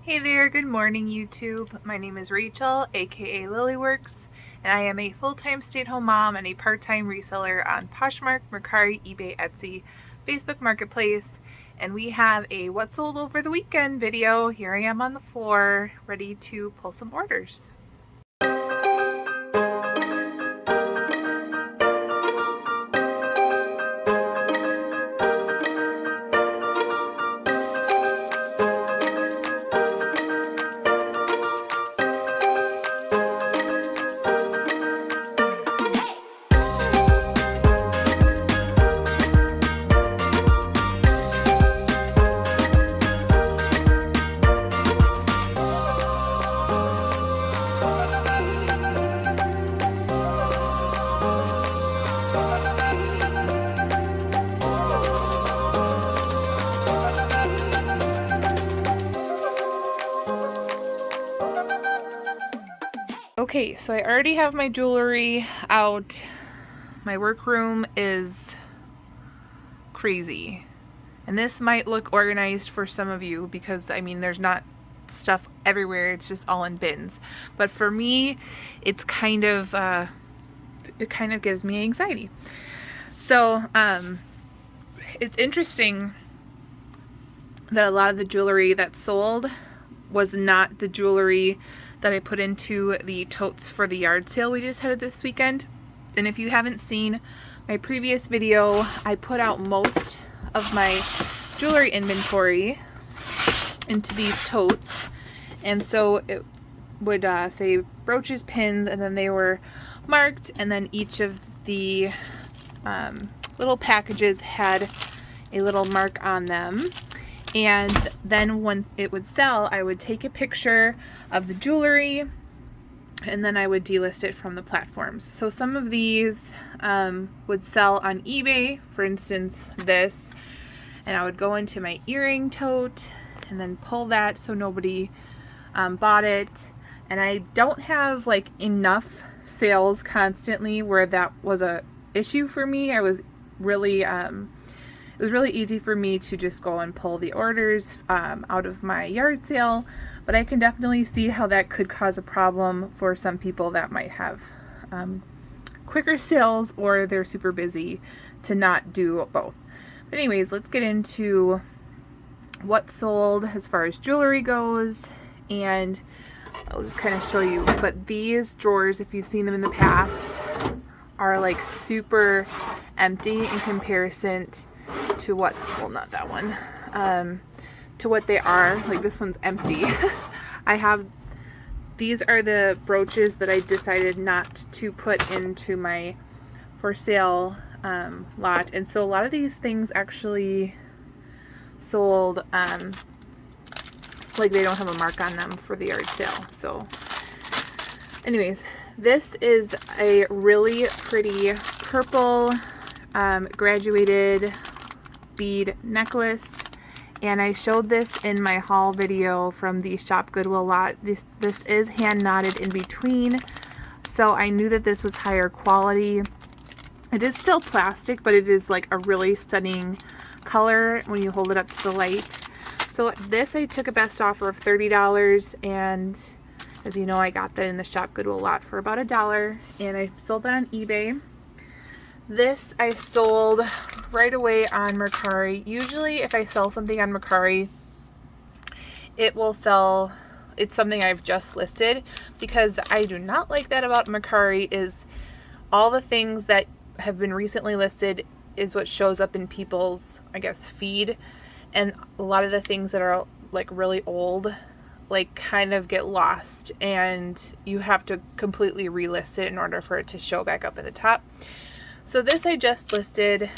Hey there, good morning YouTube. My name is Rachel, aka Lilyworks, and I am a full-time stay-at-home mom and a part-time reseller on Poshmark, Mercari, eBay, Etsy, Facebook Marketplace, and we have a what sold over the weekend video. Here I am on the floor, ready to pull some orders. Okay, so I already have my jewelry out. My workroom is crazy. And this might look organized for some of you because, I mean, there's not stuff everywhere. It's just all in bins. But for me, it's kind of, it kind of gives me anxiety. So, it's interesting that a lot of the jewelry that sold was not the jewelry that I put into the totes for the yard sale we just had this weekend. And if you haven't seen my previous video, I put out most of my jewelry inventory into these totes. And so it would say brooches, pins, and then they were marked, and then each of the little packages had a little mark on them. And then when it would sell, I would take a picture of the jewelry and then I would delist it from the platforms. So some of these would sell on eBay, for instance this, and I would go into my earring tote and then pull that so nobody bought it. And I don't have like enough sales constantly where that was a issue for me. I was really it was really easy for me to just go and pull the orders out of my yard sale, but I can definitely see how that could cause a problem for some people that might have quicker sales or they're super busy to not do both. But anyways, let's get into what sold as far as jewelry goes, and I'll just kind of show you. But these drawers, if you've seen them in the past, are like super empty in comparison to what, well, not that one, to what they are. Like this one's empty. These are the brooches that I decided not to put into my for sale lot, and so a lot of these things actually sold like they don't have a mark on them for the yard sale. So anyways, this is a really pretty purple graduated bead necklace, and I showed this in my haul video from the Shop Goodwill lot. This is hand knotted in between, so I knew that this was higher quality. It is still plastic, but it is like a really stunning color when you hold it up to the light. So this I took a best offer of $30, and as you know, I got that in the Shop Goodwill lot for about $1, and I sold that on eBay. This I sold right away on Mercari. Usually if I sell something on Mercari, it will sell, it's something I've just listed, because I do not like that about Mercari is all the things that have been recently listed is what shows up in people's, I guess, feed, and a lot of the things that are like really old like kind of get lost and you have to completely relist it in order for it to show back up at the top. So this I just listed,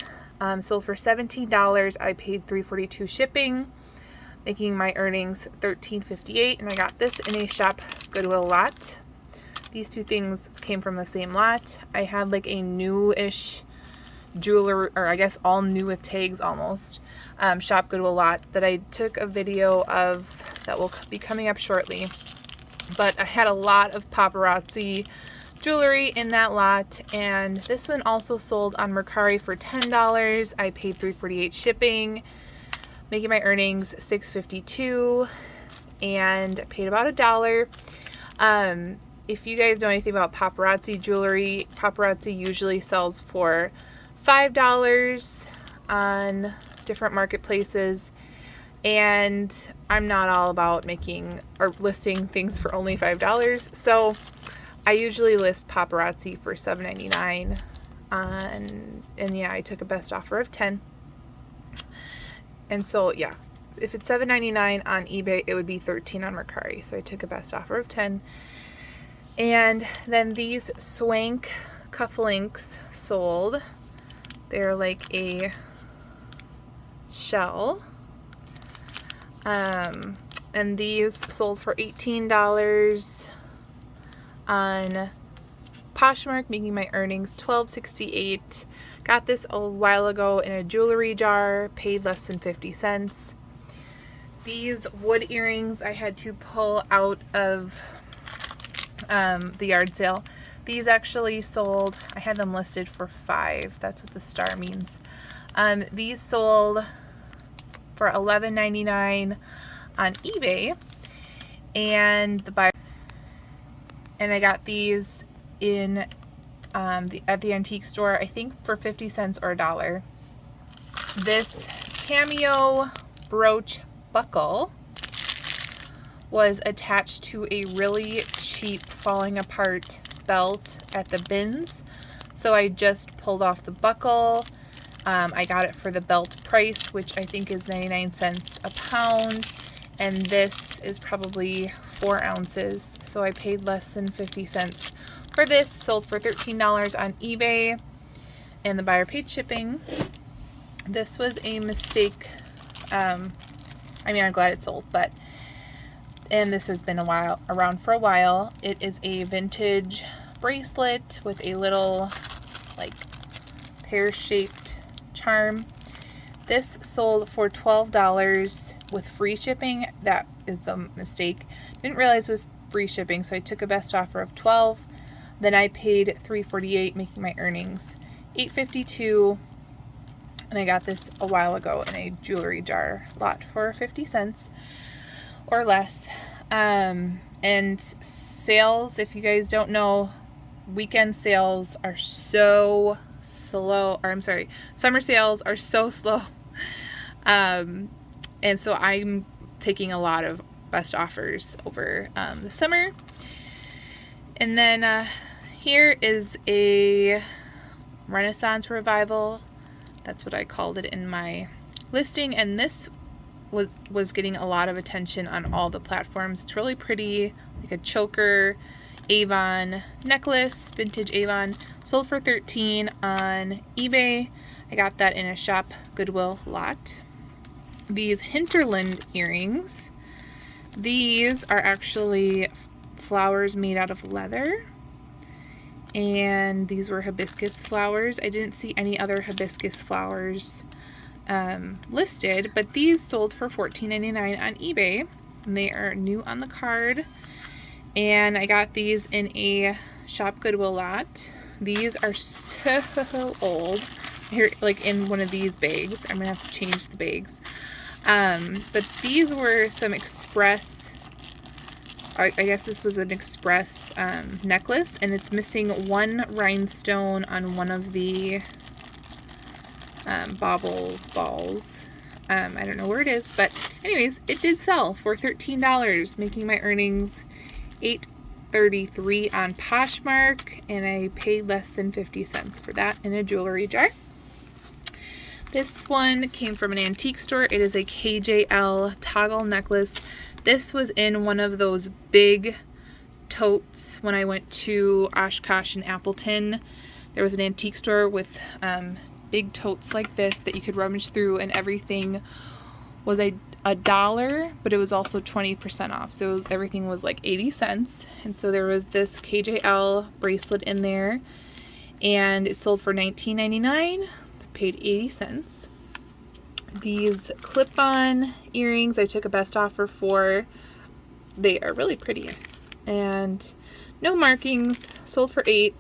sold for $17. I paid $3.42 shipping, making my earnings $13.58, and I got this in a Shop Goodwill lot. These two things came from the same lot. I had like a newish jeweler, or I guess all new with tags almost, Shop Goodwill lot that I took a video of that will be coming up shortly. But I had a lot of paparazzi jewelry in that lot, and this one also sold on Mercari for $10. I paid $3.48 shipping, making my earnings $6.52. and I paid about $1. If you guys know anything about paparazzi jewelry, paparazzi usually sells for $5 on different marketplaces, and I'm not all about making or listing things for only $5, so I usually list paparazzi for $7.99 and yeah, I took a best offer of 10. And so yeah, if it's $7.99 on eBay, it would be 13 on Mercari. So I took a best offer of 10. And then these swank cufflinks sold. They're like a shell. And these sold for $18 on Poshmark, making my earnings $12.68. Got this a while ago in a jewelry jar, paid less than 50 cents. These wood earrings I had to pull out of the yard sale. These actually sold, I had them listed for $5. That's what the star means. These sold for $11.99 on eBay, and the buyer, and I got these in at the antique store, I think for 50 cents or $1. This cameo brooch buckle was attached to a really cheap falling apart belt at the bins, so I just pulled off the buckle. I got it for the belt price, which I think is 99 cents a pound, and this is probably 4 ounces, so I paid less than 50 cents for this. Sold for $13 on eBay, and the buyer paid shipping. This was a mistake. I mean, I'm glad it sold, and this has been around for a while. It is a vintage bracelet with a little like pear-shaped charm. This sold for $12 with free shipping. That is the mistake. Didn't realize it was free shipping, so I took a best offer of $12. Then I paid $3.48, making my earnings $8.52. And I got this a while ago in a jewelry jar lot for 50 cents or less. And sales, if you guys don't know, weekend sales are so slow, or I'm sorry, summer sales are so slow. And so I'm taking a lot of best offers over the summer. And then here is a Renaissance revival. That's what I called it in my listing, and this was getting a lot of attention on all the platforms. It's really pretty, like a choker Avon necklace, vintage Avon. Sold for $13 on eBay. I got that in a shop Goodwill lot. These Hinterland earrings. These are actually flowers made out of leather, and these were hibiscus flowers. I didn't see any other hibiscus flowers listed, but these sold for $14.99 on eBay, and they are new on the card. And I got these in a shop Goodwill lot. These are so old. Here, like in one of these bags. I'm gonna have to change the bags. But these were some express, I guess this was an express necklace, and it's missing one rhinestone on one of the bauble balls. I don't know where it is, but anyways, it did sell for $13, making my earnings $8.33 on Poshmark, and I paid less than 50 cents for that in a jewelry jar. This one came from an antique store. It is a KJL toggle necklace. This was in one of those big totes when I went to Oshkosh and Appleton. There was an antique store with big totes like this that you could rummage through, and everything was $1, but it was also 20% off. So everything was like 80 cents. And so there was this KJL bracelet in there, and it sold for $19.99. Paid 80 cents. These clip-on earrings I took a best offer for. They are really pretty and no markings. Sold for $8.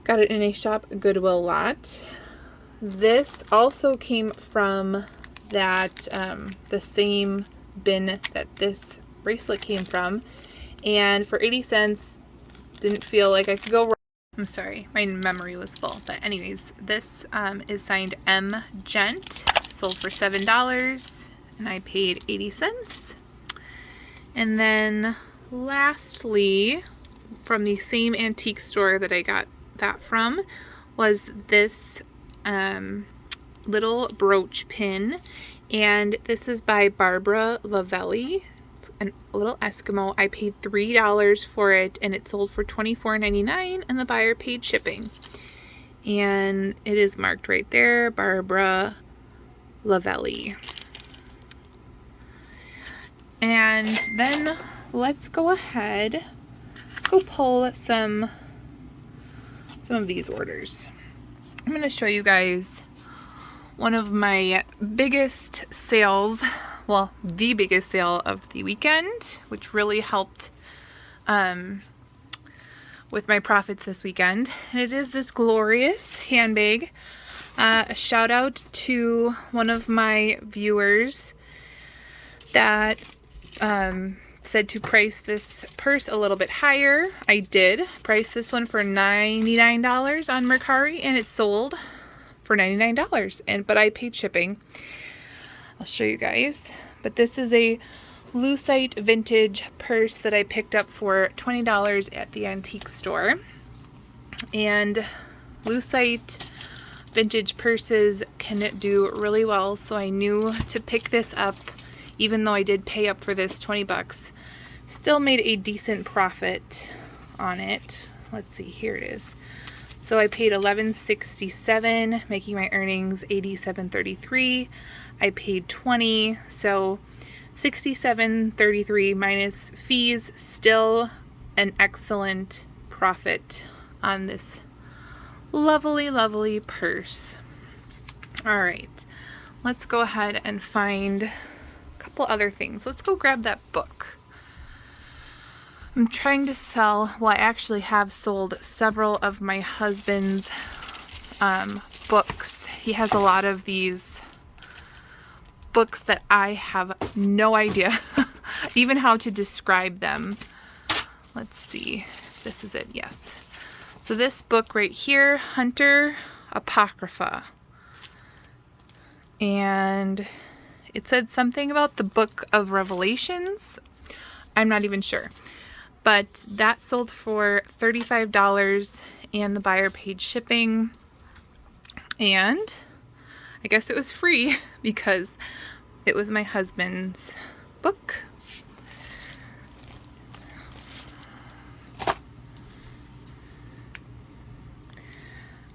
Got it in a shop Goodwill lot. This also came from that the same bin that this bracelet came from. And for 80 cents, didn't feel like I could go wrong. I'm sorry, my memory was full. But anyways, this is signed M Gent, sold for $7, and I paid 80 cents. And then lastly, from the same antique store that I got that from, was this little brooch pin. And this is by Barbara Lavelli. It's a little Eskimo. I paid $3 for it, and it sold for $24.99, and the buyer paid shipping. And it is marked right there, Barbara Lavelli. And then let's go ahead, let's go pull some of these orders. I'm going to show you guys one of my biggest sales, well, the biggest sale of the weekend, which really helped with my profits this weekend. And it is this glorious handbag. A shout out to one of my viewers that said to price this purse a little bit higher. I did price this one for $99 on Mercari, and it sold for $99, but I paid shipping. I'll show you guys. But this is a Lucite vintage purse that I picked up for $20 at the antique store. And Lucite vintage purses can do really well, so I knew to pick this up. Even though I did pay up for this 20 bucks, still made a decent profit on it. Let's see, here it is. So I paid $11.67, making my earnings $87.33. I paid $20, so $67.33 minus fees, still an excellent profit on this lovely, lovely purse. All right, let's go ahead and find other things. Let's go grab that book. I'm trying to sell, well, I actually have sold several of my husband's books. He has a lot of these books that I have no idea even how to describe them. Let's see. This is it. Yes. So this book right here, Hunter Apocrypha. And it said something about the Book of Revelations. I'm not even sure. But that sold for $35, and the buyer paid shipping. And I guess it was free because it was my husband's book.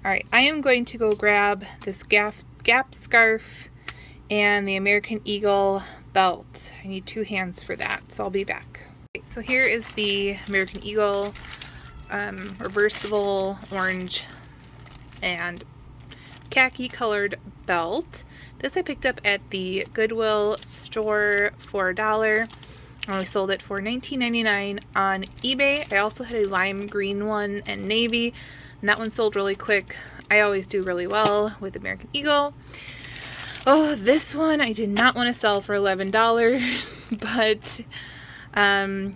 All right, I am going to go grab this Gap scarf and the American Eagle belt. I need 2 hands for that, so I'll be back. Okay, so here is the American Eagle reversible orange and khaki colored belt. This I picked up at the Goodwill store for $1. I sold it for $19.99 on eBay. I also had a lime green one and navy, and that one sold really quick. I always do really well with American Eagle. Oh, this one I did not want to sell for $11, but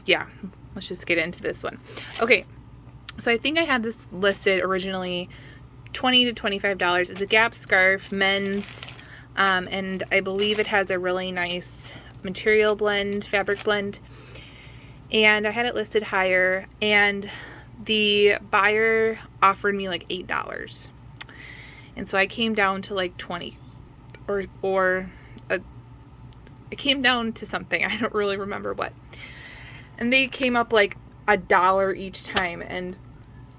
yeah, let's just get into this one. Okay, so I think I had this listed originally $20 to $25. It's a Gap scarf, men's, and I believe it has a really nice material blend, fabric blend, and I had it listed higher, and the buyer offered me like $8, and so I came down to like 20, or it came down to something, I don't really remember what, and they came up like $1 each time, and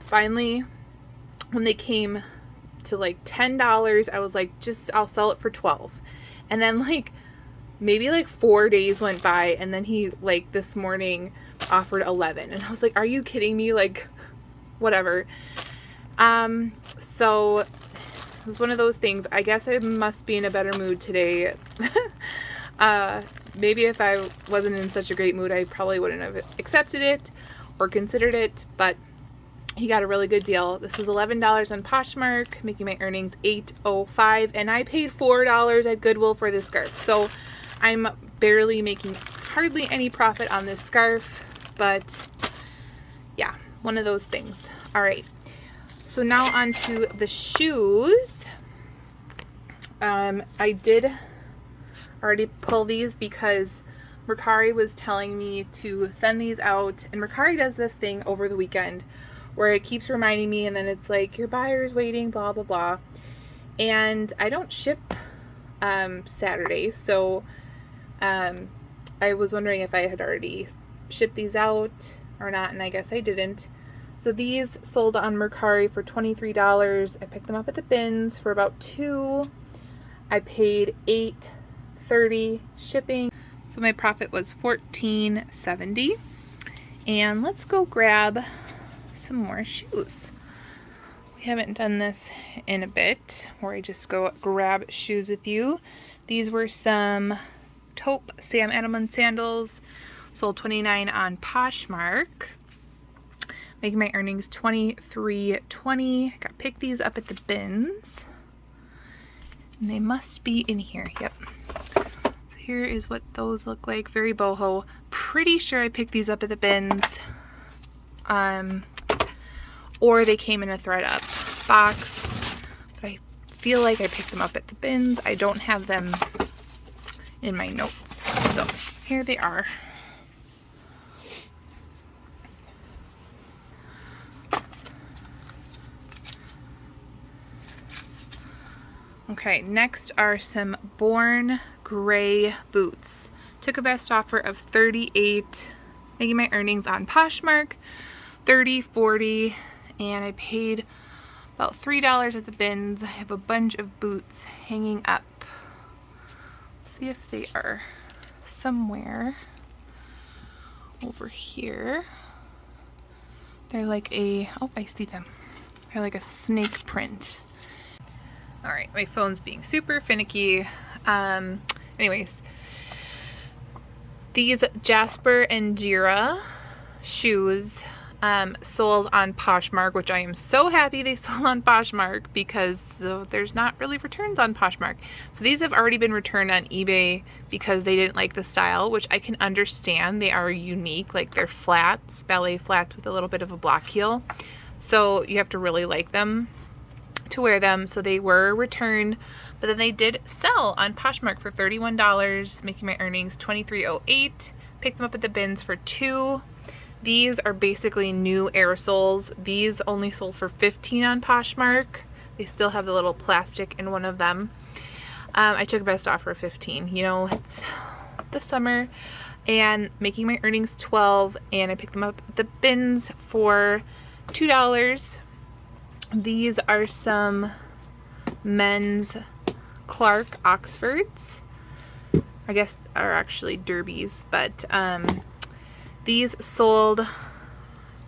finally when they came to like $10, I was like, I'll sell it for $12. And then like maybe like 4 days went by, and then he like this morning offered $11, and I was like, are you kidding me? Like, whatever. So it was one of those things. I guess I must be in a better mood today. Maybe if I wasn't in such a great mood, I probably wouldn't have accepted it or considered it, but he got a really good deal. This was $11 on Poshmark, making my earnings $8.05, and I paid $4 at Goodwill for this scarf. So I'm barely making hardly any profit on this scarf, but yeah, one of those things. All right, so now on to the shoes. I did already pull these because Mercari was telling me to send these out, and Mercari does this thing over the weekend where it keeps reminding me, and then it's like, your buyer's waiting, blah blah blah, and I don't ship Saturday, so I was wondering if I had already shipped these out or not, and I guess I didn't. So these sold on Mercari for $23. I picked them up at the bins for about $2. I paid $8.30 shipping, so my profit was $14.70. And let's go grab some more shoes. We haven't done this in a bit, where I just go grab shoes with you. These were some taupe Sam Edelman sandals, sold $29 on Poshmark, making my earnings $23.20. I got picked these up at the bins, and they must be in here. Yep. So here is what those look like. Very boho. Pretty sure I picked these up at the bins, or they came in a thread up box, but I feel like I picked them up at the bins. I don't have them in my notes, so here they are. Okay, next are some Born Gray boots. Took a best offer of $38, making my earnings on Poshmark $30.40, and I paid about $3 at the bins. I have a bunch of boots hanging up. Let's see if they are somewhere over here. They're like a, oh, I see them. They're like a snake print. All right, my phone's being super finicky. Anyways, these Jasper and Jira shoes sold on Poshmark, which I am so happy they sold on Poshmark, because there's not really returns on Poshmark. So these have already been returned on eBay because they didn't like the style, which I can understand. They are unique, like they're flats, ballet flats with a little bit of a block heel. So you have to really like them to wear them. So they were returned, but then they did sell on Poshmark for $31, making my earnings $23.08. Picked them up at the bins for $2. These are basically new aerosols. These only sold for $15 on Poshmark. They still have the little plastic in one of them. I took a best offer of $15. You know, it's the summer, and making my earnings $12, and I picked them up at the bins for $2. These are some men's Clark Oxfords. I guess are actually derbies, but these sold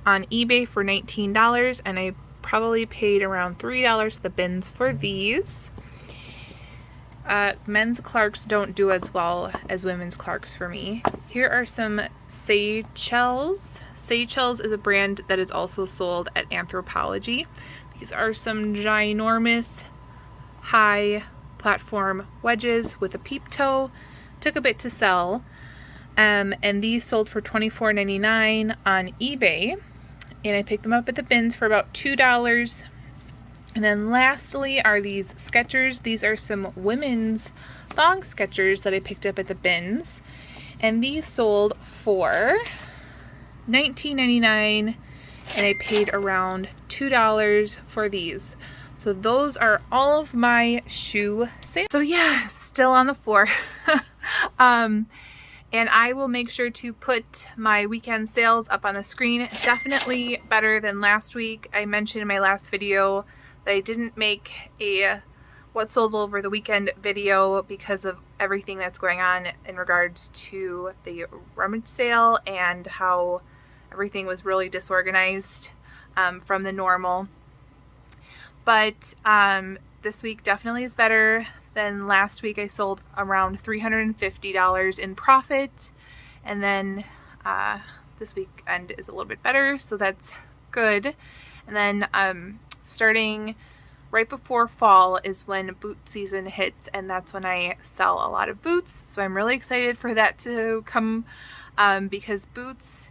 on eBay for $19, and I probably paid around $3 at the bins for these. Men's Clarks don't do as well as women's Clarks for me. Here are some Seychelles. Seychelles is a brand that is also sold at Anthropologie. These are some ginormous high platform wedges with a peep toe. Took a bit to sell. And these sold for $24.99 on eBay. And I picked them up at the bins for about $2. And then lastly are these Skechers. These are some women's thong Skechers that I picked up at the bins. And these sold for $19.99. And I paid around $2 for these. So those are all of my shoe sales. So yeah, still on the floor. And I will make sure to put my weekend sales up on the screen. Definitely better than last week. I mentioned in my last video that I didn't make a what sold over the weekend video because of everything that's going on in regards to the rummage sale and how everything was really disorganized from the normal. But this week definitely is better than last week. I sold around $350 in profit, and then this weekend is a little bit better, so that's good. And then starting right before fall is when boot season hits, and that's when I sell a lot of boots. So I'm really excited for that to come, because boots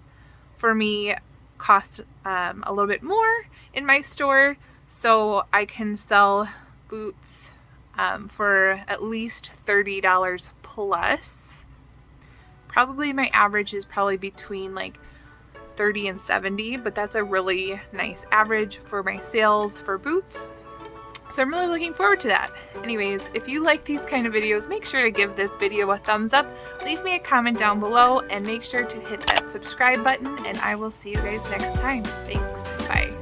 for me cost a little bit more in my store, so I can sell boots for at least $30 plus. Probably my average is probably between like 30 and 70, but that's a really nice average for my sales for boots. So I'm really looking forward to that. Anyways, if you like these kind of videos, make sure to give this video a thumbs up, leave me a comment down below, and make sure to hit that subscribe button, and I will see you guys next time. Thanks. Bye.